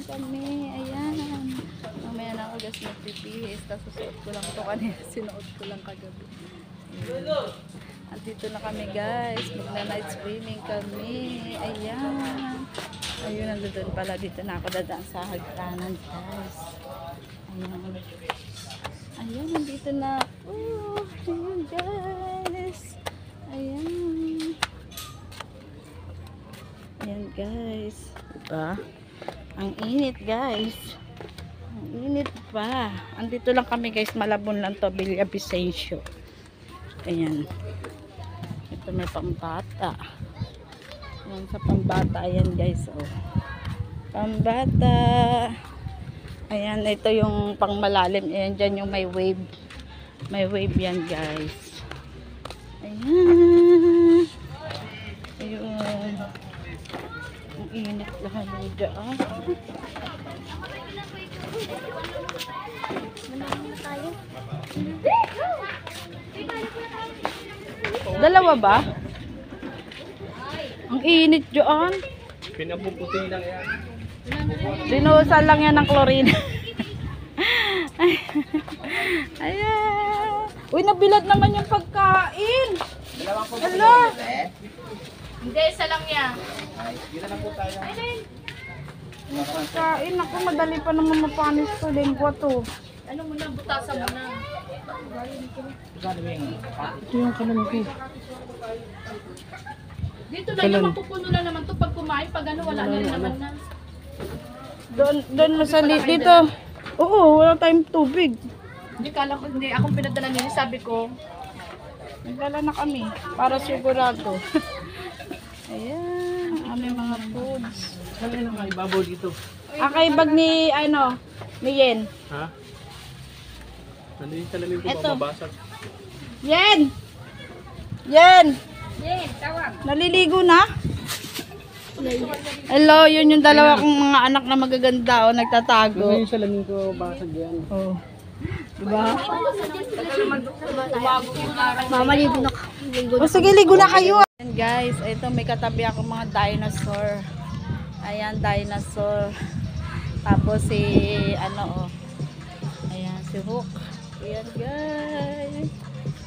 swimming kami. Ayan. Mamaya na ako guys magpipihis. Tapos susuot ko lang ito kanina. Sinuot ko lang kagabi. Andito na kami guys. Magna-night swimming kami. Ayan. Ayun, nandun pala. Dito na ako dadaan sa hagdanan guys. Ayan. Ayan, nandito na. Oh, ayan guys. Ayan. Ayan guys. Diba? Ang init guys. Ang init pa. Andito lang kami guys. Malabon lang to. Villa Vicencio. Ayan. Ito may pambata. Ayan sa pambata. Ayan guys. Oh. Pambata. Ayan. Ito yung pangmalalim. Ayan dyan yung may wave. May wave yan guys. Ayan. Ayun. Ang init lang ang dyan. Dalawa ba? Ang init dyan. Pinapuputi lang yan. Dinuusan lang yan ng chlorine. Ayan. Uy, nabilad naman yung pagkain. Hala. Hindi, isa lang yan. Dito na po tayo. Yung pagkain, ako madali pa naman mapanis to. Lengwa to. Ano mo na, butasan mo na. Ito yung kanan ko. Dito na yung mapupuno na naman to pag kumain. Pag ano, wala na rin naman na. Doon masali dito. Oo, wala tayong tubig. Hindi, kala ko, hindi akong pinadala nila. Sabi ko, Nagdala na kami para sigurado. Ayan, ang aming mga foods. Saan yung mga ibabaw dito? Akay bag ni, ano, ni Yen. Ha? Ano yung salamin ko Eto. mababasag? Yen! Yen! yeah, tawag. Naliligo na? Hello, yun yung dalawa kong mga anak na magaganda o Ano nagtatago. yung salamin ko basag yan? Oh. Diba? Mama, libo na O sige, ligo na kayo. Ayan guys, ito may katabi ako mga dinosaur. Ayan, dinosaur. Tapos si, ano oh. Ayan, si Hook. Ayan guys.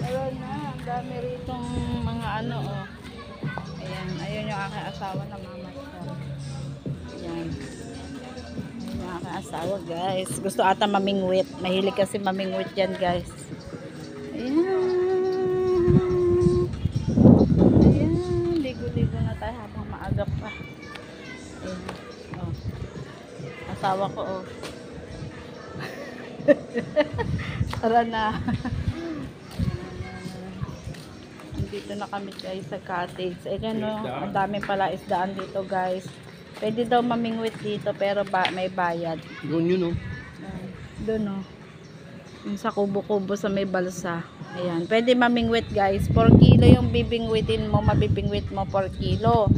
Ayan na, ang dami ritong mga ano oh. Ayan, ayun yung aking asawa na mama siya. Ayan. Ayun yung aking asawa guys. Gusto ata mamingwit. Mahilig kasi mamingwit yan guys. Ayan. Ayan. Ligo-ligo na tayo habang maaga pa. Ayan. Oh. Asawa ko oh. Tara na. Dito na kami guys sa cottage. Ayan no, ang dami pala isdaan dito guys. Pwede daw mamingwit dito pero may bayad. Doon yun oh. Doon no. Yung sa kubo-kubo sa may balsa. Ayan, pwede mamingwit guys. 4 kilo yung bibingwitin mo, mabibingwit mo 4 kilo.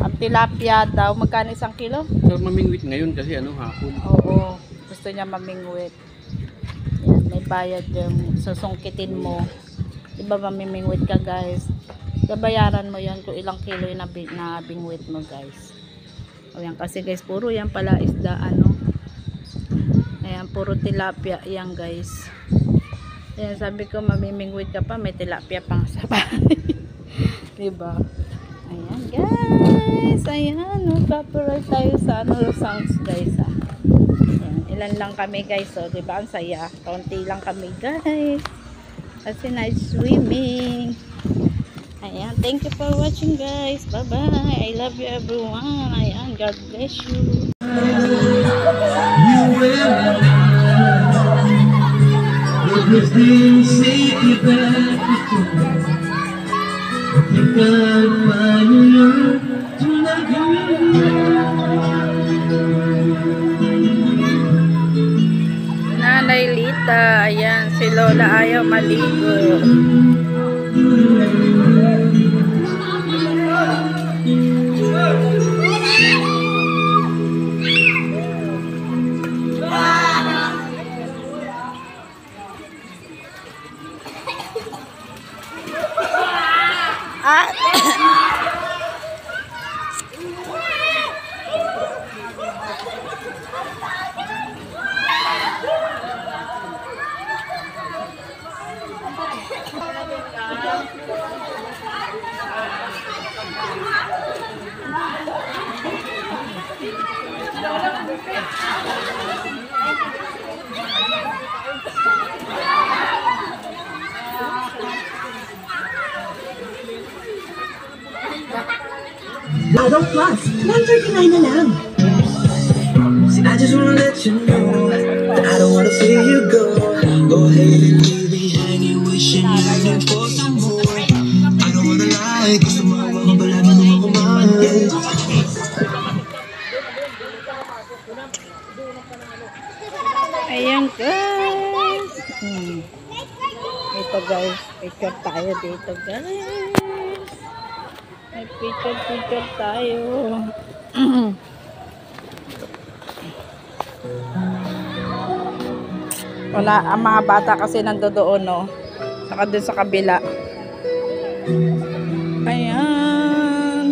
Ang tilapia daw, magkano 1 kilo? So mamingwit ngayon kasi ano hapon. Oo, gusto niya mamingwit. Ayan, may bayad yung susungkitin mo. Diba mamimingwit ka guys? Babayaran mo yan kung ilang kilo yung nabingwit mo guys. O yan kasi guys, puro yan pala isda ano. Ayan, puro tilapia yan guys. Ayan, sabi ko mamimingwit ka pa, may tilapia pang sa bahay. Diba? Ayan guys. Ayan, magpaparay tayo sa ano, sounds guys ah. Ayan, ilan lang kami guys oh, diba? Ang saya. Konti lang kami guys. Kasi night swimming. Ayan, thank you for watching guys. Bye bye. I love you everyone. Ayan, God bless you. Nanay Lita, ayan, si Lola ayaw maligo. Laro Plus, 939 na lang. I just wanna let you know that I don't wanna see you go. Go ahead and leave me hanging, wishing you knew for some more. I don't wanna lie, gusto mo ako palagi nung ako mahal. Ayan guys. Ito guys, picture tayo dito guys. May picture tayo. Wala, ang mga bata kasi nandoon no. Saka dun sa kabila. Ayan.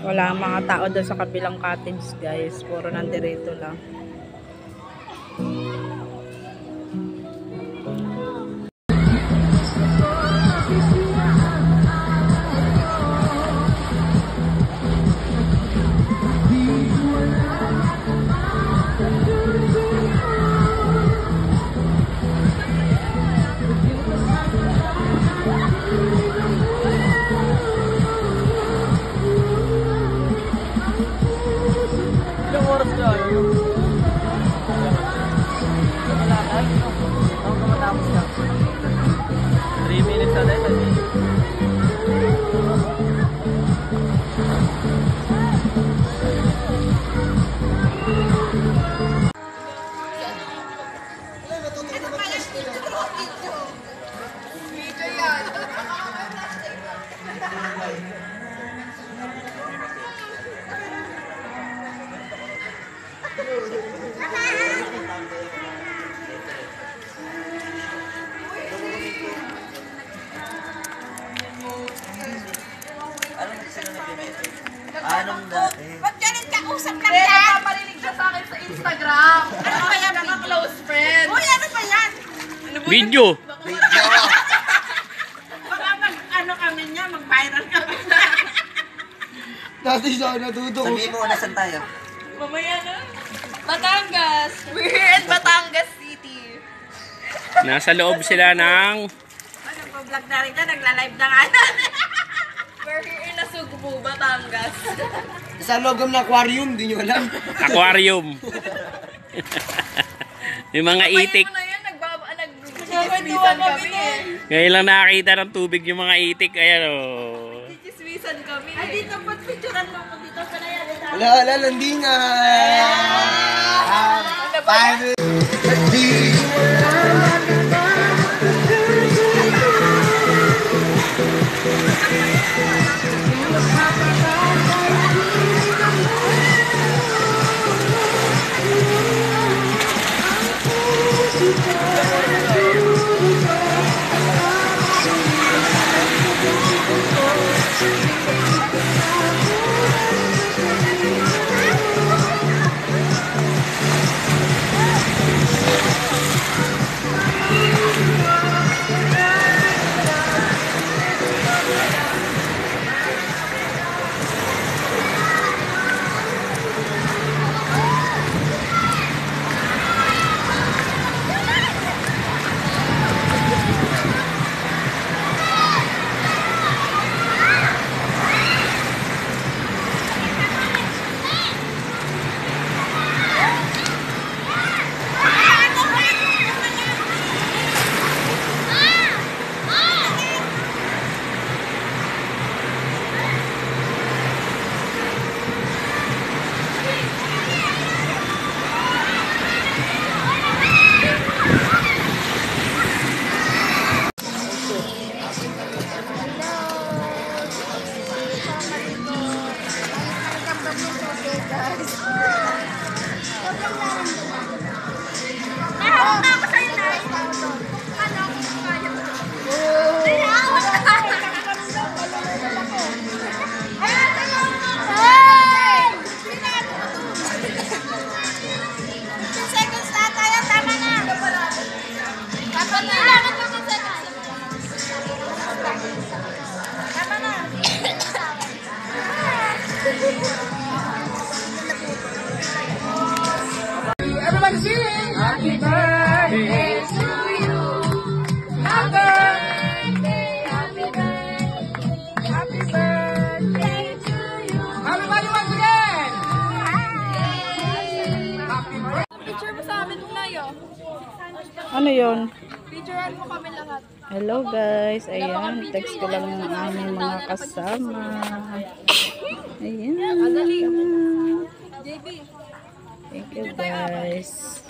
Wala ang mga tao doon sa kabilang cottage guys. Puro nandirito lang. Anong dati? Ba't ganun ka? Usap lang Eh, yan? napaparinig siya sa akin sa Instagram. Ano ba yan? Mga close friend. Uy, ano ba yan? Video! Baka ano kami niya, mag-viral kami na. Dati siya ako natuto. Sabihin mo, nasan tayo? Mamaya na. Batangas. We're here in Batangas City. Nasa loob sila ng... Nagpa-vlog na rin na, nagla-live na nga yan. We're here in Nasugbu, Batangas. Sa logam na aquarium, di nyo alam. Aquarium. Yung mga itik. Ano yan? Nagchismisan kami eh. Ngayon lang nakakita ng tubig yung mga itik. Ayan o. Nagchismisan kami Ay, eh. dito po, picturean mo ko dito sa na yan. Wala, landingan. Paano? Nahawak na ako sa'yo, Nay. Ano ako kaya mo? Nahawak na ako. Ay, tulungan mo. Hey! Pinalo ko to. 15 seconds na tayo. Tama na. Dapat na lang. 15 seconds. Tama na. Ano yun? Picturean mo kami lahat. Hello guys. Ayan. Text ko lang yung aming mga kasama. Ayan. JB. Thank you guys.